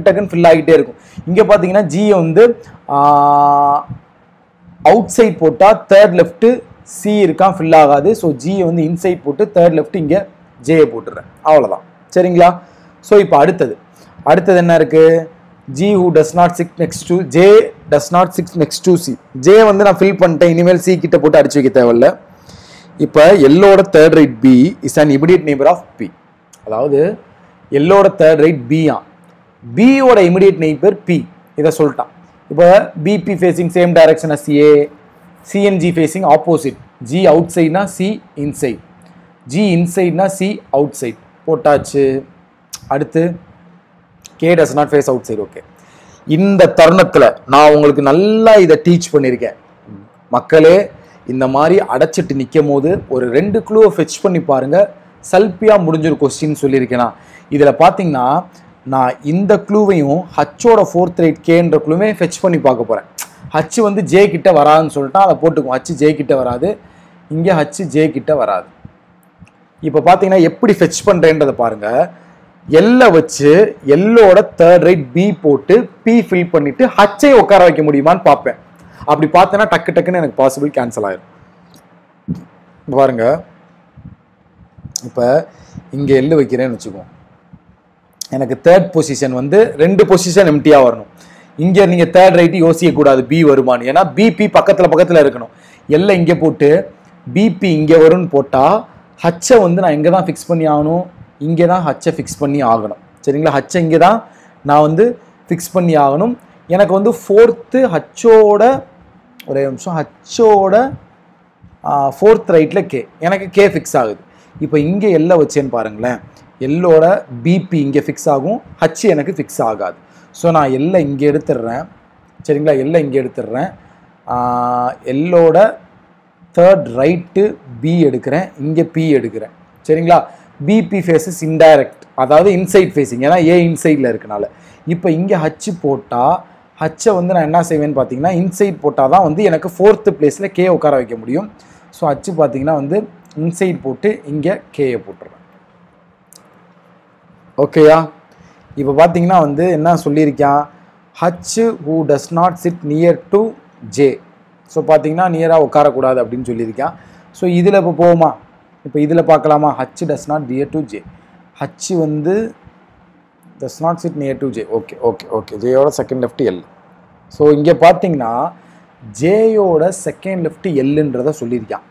டக்குன்னு ஃபில் ஆகிட்டே இருக்கும். இங்கே பார்த்தீங்கன்னா ஜியை வந்து அவுட் சைட் போட்டால் தேர்ட் லெஃப்ட் சி இருக்கான், ஃபில் ஆகாது. ஸோ ஜியை வந்து இன்சைட் போட்டு தேர்ட் லெஃப்ட் இங்கே ஜேயை போட்டுடுறேன். அவ்வளோதான். சரிங்களா, ஸோ இப்போ அடுத்தது என்ன இருக்குது? G who does not sit next to J does not sit next to C. J வந்து நான் ஃபில் பண்ணிட்டேன். இனிமேல் C கிட்ட போட்டு அடிச்சு வைக்க தேவையில்ல. இப்போ எல்லோட third right B is an immediate neighbor of P. அதாவது எல்லோட தேர்ட் ரைட் B ஆ, B ஓட immediate neighbor P. இதை சொல்லிட்டான். இப்போ BP facing same direction as A, C and G facing opposite. G outside னா C inside, G inside னா C outside போட்டாச்சு. அடுத்து K does not face outside. Okay, இந்த தருணத்தில் நான் உங்களுக்கு நல்லா இதை டீச் பண்ணியிருக்கேன். மக்களே, இந்த மாதிரி அடைச்சிட்டு நிற்கும் போது ஒரு 2 க்ளூவை ஃபெச் பண்ணி பாருங்க. சல்பியாக முடிஞ்சொரு கொஸ்டின் சொல்லியிருக்கேனா, இதில் பார்த்தீங்கன்னா நான் இந்த க்ளூவையும் ஹச்சோட 4th ரைட் கேன்ற க்ளூவே ஃபெச் பண்ணி பார்க்க போகிறேன். ஹச் வந்து ஜே கிட்ட வராதுன்னு சொல்லிட்டா அதை போட்டுக்குவோம். ஹச் ஜே கிட்ட வராது, இங்கே ஹச் ஜே கிட்ட வராது. இப்போ பார்த்தீங்கன்னா எப்படி ஃபெச் பண்ணுறேன்றதை பாருங்கள். எல்லை வச்சு எல்லோட தேர்ட் ரைட் பி போட்டு பி ஃபில் பண்ணிட்டு ஹச்சை உட்கார வைக்க முடியுமான்னு பார்ப்பேன். அப்படி பார்த்தேன்னா டக்குன்னு எனக்கு பாசிபிள் கேன்சல் ஆயிடும். பாருங்க, இப்போ இங்கே எல்லு வைக்கிறேன்னு வச்சுக்கோம். எனக்கு தேர்ட் பொசிஷன் வந்து 2 பொசிஷன் எம்டியாக வரணும். இங்கே நீங்கள் தேர்ட் ரைட்டு யோசிக்கக்கூடாது பி வருமானு, ஏன்னா பிபி பக்கத்தில் இருக்கணும். எல்லை இங்கே போட்டு பிபி இங்கே வரும்னு போட்டால் ஹச்சை வந்து நான் எங்கே தான் ஃபிக்ஸ் பண்ணி ஆகணும், இங்கே தான் ஹச்சை ஃபிக்ஸ் பண்ணி ஆகணும். சரிங்களா, ஹச்சை இங்கே தான் நான் வந்து ஃபிக்ஸ் பண்ணி ஆகணும். எனக்கு வந்து 4th ஹச்சோட ஒரே நிமிஷம், ஹச்சோட ஃபோர்த் ரைட்டில் கே, எனக்கு கே ஃபிக்ஸ் ஆகுது. இப்போ இங்கே எல்லை வச்சேன்னு பாருங்களேன், எல்லோட பிபி இங்கே ஃபிக்ஸ் ஆகும், ஹச் எனக்கு ஃபிக்ஸ் ஆகாது. ஸோ நான் எல்லை இங்கே எடுத்துடுறேன், சரிங்களா? எல்லை இங்கே எடுத்துடுறேன், எல்லோட தேர்ட் ரைட்டு பி எடுக்கிறேன், இங்கே பி எடுக்கிறேன், சரிங்களா? பிபி ஃபேஸஸ் இன்டைரக்ட், அதாவது இன்சைட் ஃபேஸிங், ஏன்னா ஏ இன்சைடில் இருக்கனால. இப்போ இங்கே ஹச் போட்டால் ஹச்சை வந்து நான் என்ன செய்வேன்னு பார்த்தீங்கன்னா இன்சைட் போட்டால் தான் வந்து எனக்கு ஃபோர்த்து பிளேஸில் கே உட்கார வைக்க முடியும். ஸோ ஹச்சு பார்த்தீங்கன்னா வந்து இன்சைட் போட்டு இங்கே கேயை போட்டுருவேன். ஓகேயா? இப்போ பார்த்தீங்கன்னா வந்து என்ன சொல்லியிருக்கான், H who does not chit near to J. So பார்த்தீங்கன்னா நியராக உட்காரக்கூடாது அப்படின்னு சொல்லியிருக்கான். ஸோ இதில் இப்போ போவோமா, இப்போ இதில் பார்க்கலாமா, H does not near to J, H வந்து does not sit near to j. Okay okay okay, ஜேயோட செகண்ட் லெஃப்ட் எல். ஸோ இங்கே பார்த்தீங்கன்னா ஜேயோட செகண்ட் லெஃப்ட் எல்லுன்றதை சொல்லியிருக்கான்.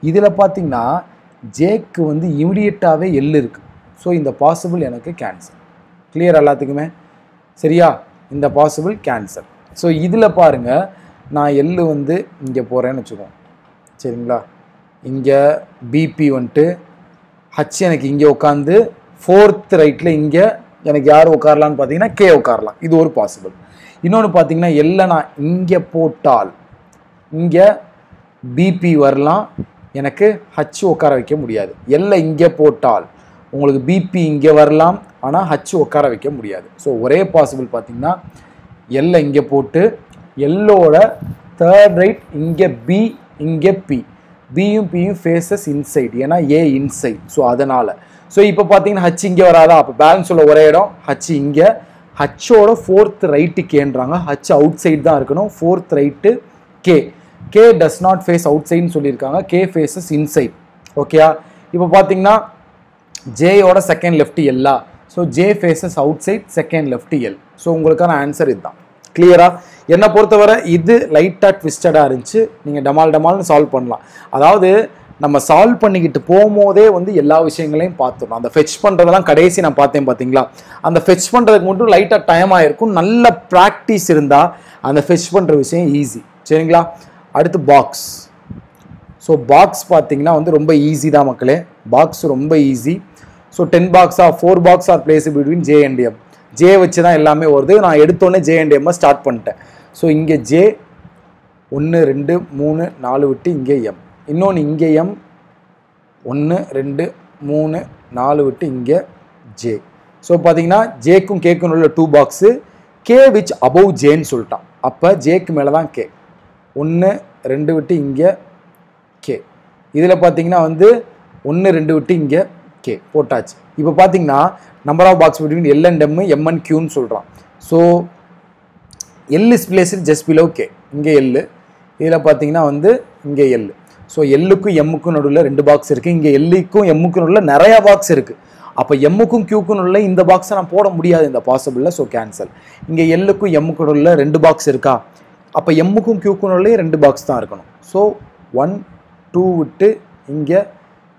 இதில் பார்த்தீங்கன்னா ஜேக்கு வந்து இமிடியட்டாகவே எல் இருக்குது. ஸோ இந்த பாசிபிள் எனக்கு கேன்சல். கிளியர் எல்லாத்துக்குமே? சரியா? இந்த பாசிபிள் கேன்சல். ஸோ இதில் பாருங்கள், நான் எல்லு வந்து இங்கே போகிறேன்னு வச்சுக்கோங்க, சரிங்களா? இங்கே பிபி வந்துட்டு ஹச் எனக்கு இங்கே உட்காந்து ஃபோர்த் ரைட்டில் இங்கே எனக்கு யார் உட்காரலான்னு பார்த்தீங்கன்னா கே உட்காரலாம். இது ஒரு பாசிபிள். இன்னொன்று பார்த்தீங்கன்னா எல்லை நான் இங்கே போட்டால் இங்கே பிபி வரலாம், எனக்கு ஹச் உட்கார வைக்க முடியாது. எல்லை இங்கே போட்டால் உங்களுக்கு பிபி இங்கே வரலாம், ஆனால் ஹச் உட்கார வைக்க முடியாது. ஸோ ஒரே பாசிபிள் பார்த்தீங்கன்னா எல்லை இங்கே போட்டு எல்லோட தேர்ட் ரைட் இங்கே பி இங்கே பி, பியும் பியும் ஃபேஸஸ் இன்சைட், ஏன்னா ஏ இன்சைட். ஸோ அதனால் ஸோ இப்போ பார்த்தீங்கன்னா ஹச் இங்கே வராதா, அப்போ பேலன்ஸ் உள்ள ஒரே இடம் ஹச் இங்கே, ஹச்சோட ஃபோர்த் ரைட்டு கேன்றாங்க, ஹச் அவுட் சைட் தான் இருக்கணும், fourth right K, K does not face out சைட்னு சொல்லியிருக்காங்க, கே ஃபேஸஸ் இன்சைட். ஓகேயா? இப்போ பார்த்தீங்கன்னா ஜேயோட செகண்ட் லெஃப்ட் எல்லா, so J faces outside, second left L. So உங்களுக்கான ஆன்சர் இதுதான். கிளியரா? என்னை பொறுத்தவரை இது லைட்டாக ட்விஸ்டடாக இருந்துச்சு, நீங்கள் டமால்னு சால்வ் பண்ணலாம். அதாவது நம்ம சால்வ் பண்ணிக்கிட்டு போகும்போதே வந்து எல்லா விஷயங்களையும் பார்த்துடணும். அந்த ஃபெச் பண்ணுறதெல்லாம் கடைசி நான் பார்த்தேன் பார்த்தீங்களா, அந்த ஃபெச் பண்ணுறதுக்கு மட்டும் லைட்டாக டைம் ஆகிருக்கும். நல்ல ப்ராக்டிஸ் இருந்தால் அந்த ஃபெச் பண்ணுற விஷயம் ஈஸி, சரிங்களா? அடுத்து பாக்ஸ். ஸோ பாக்ஸ் பார்த்தீங்கன்னா வந்து ரொம்ப ஈஸி தான் மக்களே, பாக்ஸ் ரொம்ப ஈஸி. ஸோ 10 பாக்ஸாக 4 box are place between J and M, J வச்சு தான் எல்லாமே வருது. நான் எடுத்தோடனே ஜே அண்ட் எம்மை ஸ்டார்ட் பண்ணிட்டேன். ஸோ இங்கே ஜே 1 2 3 4 விட்டு இங்கே எம், இன்னொன்று இங்கே எம் 1 2 3 4 விட்டு இங்கே ஜே. ஸோ பார்த்தீங்கன்னா ஜேக்கும் கேக்கும் உள்ள 2 பாக்ஸு, கே விச் அபவ் ஜேன்னு சொல்லிட்டான். அப்போ ஜேக்கு மேலே தான் கே, 1 2 விட்டு இங்கே கே. இதில் பார்த்தீங்கன்னா வந்து 1 2 விட்டு இங்கே கே போட்டாச்சு. இப்போ பார்த்தீங்கன்னா number of box between L and M, M and கியூன்னு சொல்கிறான். So L is placed just below K, இங்கே எல், இதில் பார்த்தீங்கன்னா வந்து இங்கே எல். ஸோ எல்லுக்கும் எம்முக்கும் நடுவில் 2 பாக்ஸ் இருக்குது, இங்கே எல்லுக்கும் எம்முக்கும் நடுவில் நிறையா பாக்ஸ் இருக்குது. அப்போ எம்முக்கும் கியூக்கும் நடுவில் இந்த பாக்ஸை நான் போட முடியாது இந்த பாசிபிளில். So cancel. இங்கே எல்லுக்கும் எம்முக்கும் நடுவில் 2 பாக்ஸ் இருக்கா, அப்போ எம்முக்கும் கியூக்கும் நடுவில் 2 பாக்ஸ் தான் இருக்கணும். ஸோ 1 2 விட்டு இங்கே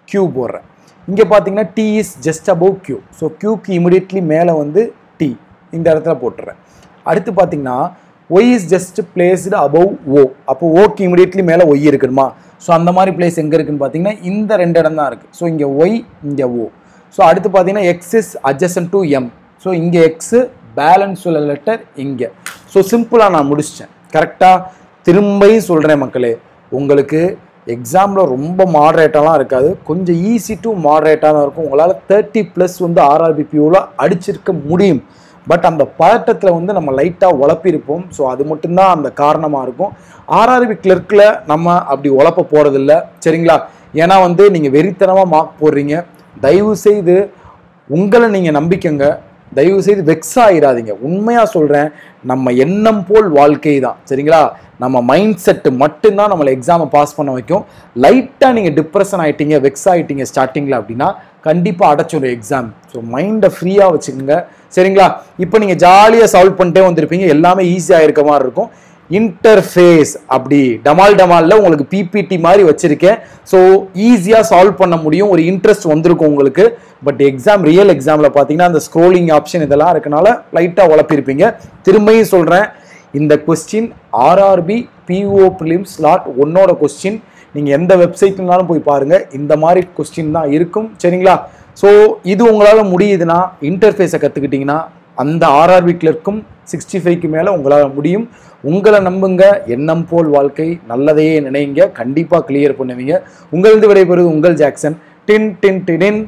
கியூ போடுறேன். இங்கே பார்த்தீங்கன்னா T is just above Q, so கியூக்கு இமிடியட்லி மேலே வந்து டி இந்த இடத்துல போட்டுறேன். அடுத்து பார்த்தீங்கன்னா Y is just placed above O, அப்போ ஓக்கு இமிடியட்லி மேலே ஒய் இருக்கணுமா? ஸோ அந்த மாதிரி பிளேஸ் எங்கே இருக்குன்னு பார்த்தீங்கன்னா இந்த 2 இடம் தான் இருக்குது. ஸோ இங்கே ஒய் இங்கே ஓ. ஸோ அடுத்து பார்த்தீங்கன்னா X is adjacent to M, so இங்கே எக்ஸு பேலன்ஸ் உள்ள லெட்டர் இங்கே. ஸோ சிம்பிளாக நான் முடிச்சிட்டேன். கரெக்டாக திரும்பியும் சொல்கிறேன் மக்களே, உங்களுக்கு எக்ஸாமில் ரொம்ப மாடரேட்டாலாம் இருக்காது, கொஞ்சம் ஈஸி டு மாடரேட்டாக தான் இருக்கும். உங்களால் 30+ வந்து RRBPOவில் அடிச்சிருக்க முடியும். பட் அந்த பதட்டத்தில் வந்து நம்ம லைட்டாக உழப்பிருப்போம். ஸோ அது மட்டும்தான் அந்த காரணமாக இருக்கும். RRB கிளர்க்கில் நம்ம அப்படி உழப்ப போகிறதில்ல, சரிங்களா? ஏன்னா வந்து நீங்கள் வெறித்தனமாக மார்க் போடுறீங்க. தயவு செய்து உங்களை நீங்கள் நம்பிக்கங்க, தயவு செய்து வெக்ஸ் ஆகிடாதீங்க. உண்மையாக சொல்கிறேன், நம்ம எண்ணம் போல் வாழ்க்கை தான், சரிங்களா? நம்ம மைண்ட் செட்டு மட்டும்தான் நம்மளை எக்ஸாமை பாஸ் பண்ண வைக்கும். லைட்டாக நீங்கள் டிப்ரெஷன் ஆகிட்டீங்க, வெக்ஸ் ஆகிட்டீங்க ஸ்டார்டிங்கில் அப்படின்னா கண்டிப்பாக அடைச்சிடும் எக்ஸாம். ஸோ மைண்டை ஃப்ரீயாக வச்சுக்கோங்க, சரிங்களா? இப்போ நீங்கள் ஜாலியாக சால்வ் பண்ணிட்டே வந்திருப்பீங்க, எல்லாமே ஈஸியாக இருக்க மாதிரி இருக்கும். இன்டர்ஃபேஸ் அப்படி டமால்ல உங்களுக்கு பிபிடி மாதிரி வச்சிருக்கேன். ஸோ ஈஸியாக சால்வ் பண்ண முடியும், ஒரு இன்ட்ரெஸ்ட் வந்திருக்கும் உங்களுக்கு. பட் எக்ஸாம் ரியல் எக்ஸாமில் பார்த்தீங்கன்னா அந்த ஸ்க்ரோலிங் ஆப்ஷன் இதெல்லாம் இருக்கனால லைட்டாக உழப்பிருப்பீங்க. திரும்பியும் சொல்கிறேன், இந்த question RRB PO prelims slot 1ஓட கொஸ்டின். நீங்கள் எந்த வெப்சைட்னாலும் போய் பாருங்கள், இந்த மாதிரி கொஸ்டின் தான் இருக்கும். சரிங்களா? ஸோ இது உங்களால் முடியுதுன்னா, இன்டர்ஃபேஸை கற்றுக்கிட்டிங்கன்னா அந்த ஆர்ஆர்பி கிளர்க்கும் 65க்கு மேலே உங்களால் முடியும். உங்களை நம்புங்க, எண்ணம் போல் வாழ்க்கை, நல்லதையே நினைங்க, கண்டிப்பாக கிளியர் பண்ணுவீங்க. உங்களது விடைபெறுவது உங்கள் ஜாக்சன். டின் டின் டின்.